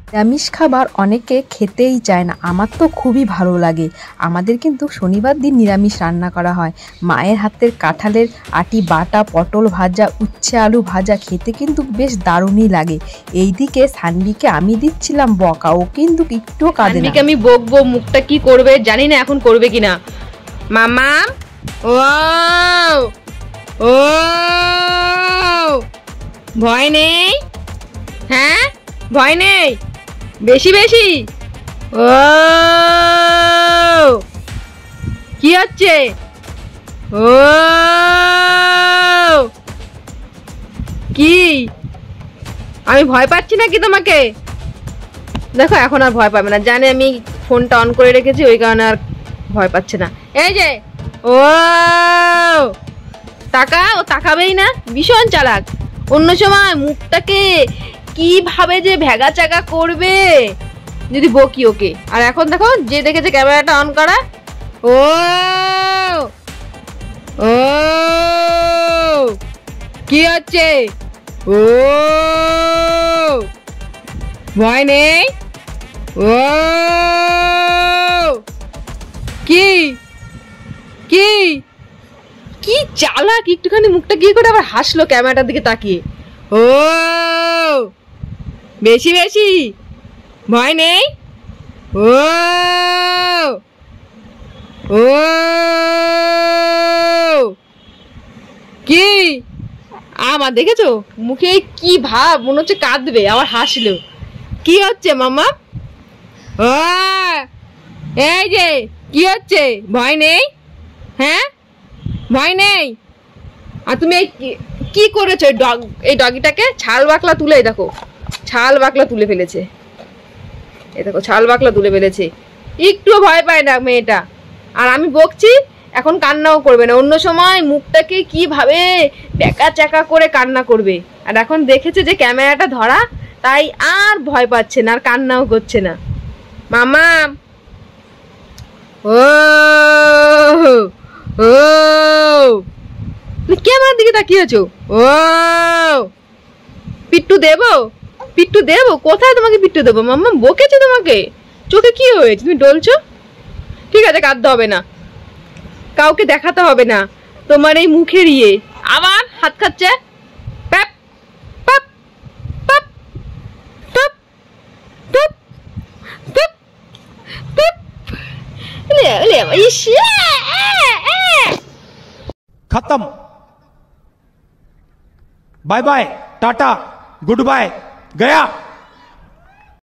নিরামিষ খাবার অনেকে খেতেই চায় না, আমার তো খুবই ভালো লাগে। আমাদের কিন্তু শনিবার দিন নিরামিষ রান্না করা হয়। মায়ের হাতের কাঁঠালের আটি বাটা, পটল ভাজা, উচ্ছে আলু ভাজা খেতে কিন্তু বেশ দারুণই লাগে। এইদিকে সানভিকে আমি দিচ্ছিলাম বকা, ও কিন্তু একটুও কাঁদে না। আমি বকবো, মুখটা কি করবে জানি না, এখন করবে কিনা। মামা ও ও ভয় নেই, হ্যাঁ ভয় নেই, বেশি বেশি। ও কি হচ্ছে? ও কি আমি ভয় পাচ্ছি নাকি তোমাকে? দেখো এখন আর ভয় পাবে না, জানে আমি ফোনটা অন করে রেখেছি, ওই কারণে আর ভয় পাচ্ছে না। এই যে ও তাকা, ও তাকাবেই না, ভীষণ চালাক। অন্য সময় মুখটাকে কিভাবে যে ভেগা চাকা করবে যদি বকি ওকে, আর এখন দেখো যে দেখেছে ক্যামেরাটা অন করা। ও ও কি হচ্ছে? ও ভয় নেই। ও কি কি কি চালাক, একটুখানি মুখটা গিয়ে করে আবার হাসলো ক্যামেরাটার দিকে তাকিয়ে। ও বেশি বেশি, ভয় নেই। ও ও কি আমার দেখেছো মুখে কি ভাব, মনে হচ্ছে কাঁদবে, আবার হাসলো। কি হচ্ছে মামা? ও এই যে কি হচ্ছে? ভয় নেই, হ্যাঁ ভয় নেই। আর তুমি কি করেছো এই ডগিটাকে? ছাল বাকলা তুলে, দেখো ছাল বাকলা তুলে ফেলেছে, এই দেখো ছাল বাকলা তুলে ফেলেছে, একটুও ভয় পায় না মেয়েটা। আর আমি বকছি এখন কান্নাও করবে না, অন্য সময় মুখটাকে কিভাবে বেকা চাকা করে কান্না করবে, আর এখন দেখেছে যে ক্যামেরাটা ধরা, তাই আর ভয় পাচ্ছে না, আর কান্নাও করছে না। মামা ও ও ক্যামেরার দিকে তাকিয়ে আছো? ও পিট্টু দেবো, পিট্টু দেবো? কোথায় তোমাকে পিট্টু দেবো? মাম্মা বকেছে তোমাকে? চোখে কি হয়েছে, তুমি ডলছো? ঠিক আছে কাঁদতে হবে না, কাউকে দেখাতে হবে না তোমার এই মুখের ইয়ে। আবার হাত খাচ্ছে, প্যাপ প্যাপ প্যাপ প্যাপ প্যাপ প্যাপ প্যাপ। खत्म, bye bye, tata, good bye, गया।